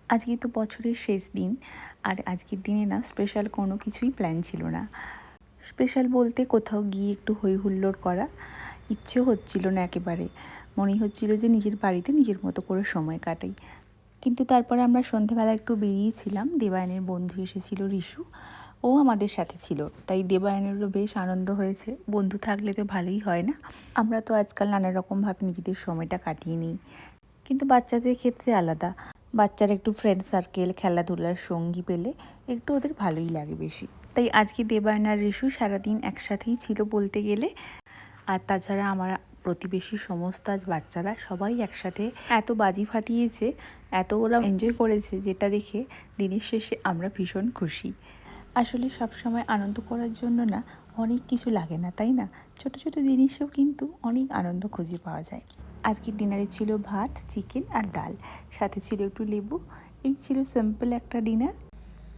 আজকে তো বছরের শেষ দিন, আর আজকের দিনে না স্পেশাল কোনো কিছুই প্ল্যান ছিল না। স্পেশাল বলতে কোথাও গিয়ে একটু হই হুল্লোড় করা ইচ্ছেও হচ্ছিল না একেবারে। মনে হচ্ছিল যে নিজের বাড়িতে নিজের মতো করে সময় কাটাই। কিন্তু তারপরে আমরা সন্ধেবেলা একটু বেরিয়েছিলাম, দেবায়নের বন্ধু এসেছিল রিশু, ও আমাদের সাথে ছিল, তাই দেবায়নেরও বেশ আনন্দ হয়েছে। বন্ধু থাকলে তো ভালোই হয় না? আমরা তো আজকাল নানা রকমভাবে নিজেদের সময়টা কাটিয়ে নিই, কিন্তু বাচ্চাদের ক্ষেত্রে আলাদা। বাচ্চারা একটু ফ্রেন্ড সার্কেল, খেলাধুলার সঙ্গী পেলে একটু ওদের ভালোই লাগে বেশি। তাই আজকে দেবায়ন আর রিশু সারাদিন একসাথেই ছিল বলতে গেলে। আর তাছাড়া আমার প্রতিবেশী সমস্ত আজ বাচ্চারা সবাই একসাথে এত বাজি ফাটিয়েছে, এত ওরা এনজয় করেছে, যেটা দেখে দিনের শেষে আমরা ভীষণ খুশি। আসলে সবসময় আনন্দ করার জন্য না অনেক কিছু লাগে না, তাই না? ছোট ছোট জিনিসেও কিন্তু অনেক আনন্দ খুঁজে পাওয়া যায়। আজকের ডিনারে ছিল ভাত, চিকেন আর ডাল, সাথে ছিল একটু লেবু। এই ছিল সিম্পল একটা ডিনার।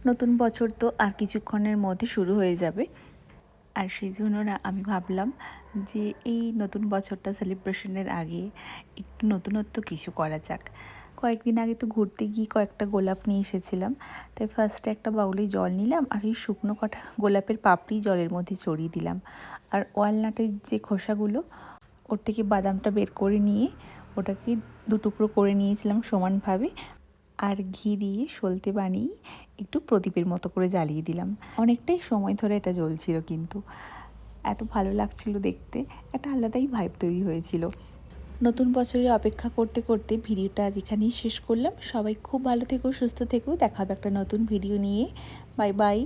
নতুন বছর তো আর কিছুক্ষণের মধ্যে শুরু হয়ে যাবে, আর সেই জন্য না আমি ভাবলাম যে এই নতুন বছরটা সেলিব্রেশনের আগে একটু নতুনত্ব কিছু করা যাক। কয়েকদিন আগে তো ঘুরতে গিয়ে কয়েকটা গোলাপ নিয়ে এসেছিলাম, তাই ফার্স্টে একটা বাউলে জল নিলাম, আর এই শুকনো কটা গোলাপের পাপড়ি জলের মধ্যে ছড়িয়ে দিলাম। আর ওয়ালনাটের যে খোসাগুলো, ওর থেকে বাদামটা বের করে নিয়ে ওটাকে দুটুকরো করে নিয়েছিলাম সমানভাবে, আর ঘি দিয়ে সলতে বানিয়ে একটু প্রদীপের মতো করে জ্বালিয়ে দিলাম। অনেকটাই সময় ধরে এটা জ্বলছিল, কিন্তু এত ভালো লাগছিল দেখতে, একটা আলাদাই ভাইব তৈরি হয়েছিল। নতুন বছরের অপেক্ষা করতে করতে ভিডিওটা আজ এখানেই শেষ করলাম। সবাই খুব ভালো থেকো, সুস্থ থেকো। দেখা হবে একটা নতুন ভিডিও নিয়ে। Bye bye.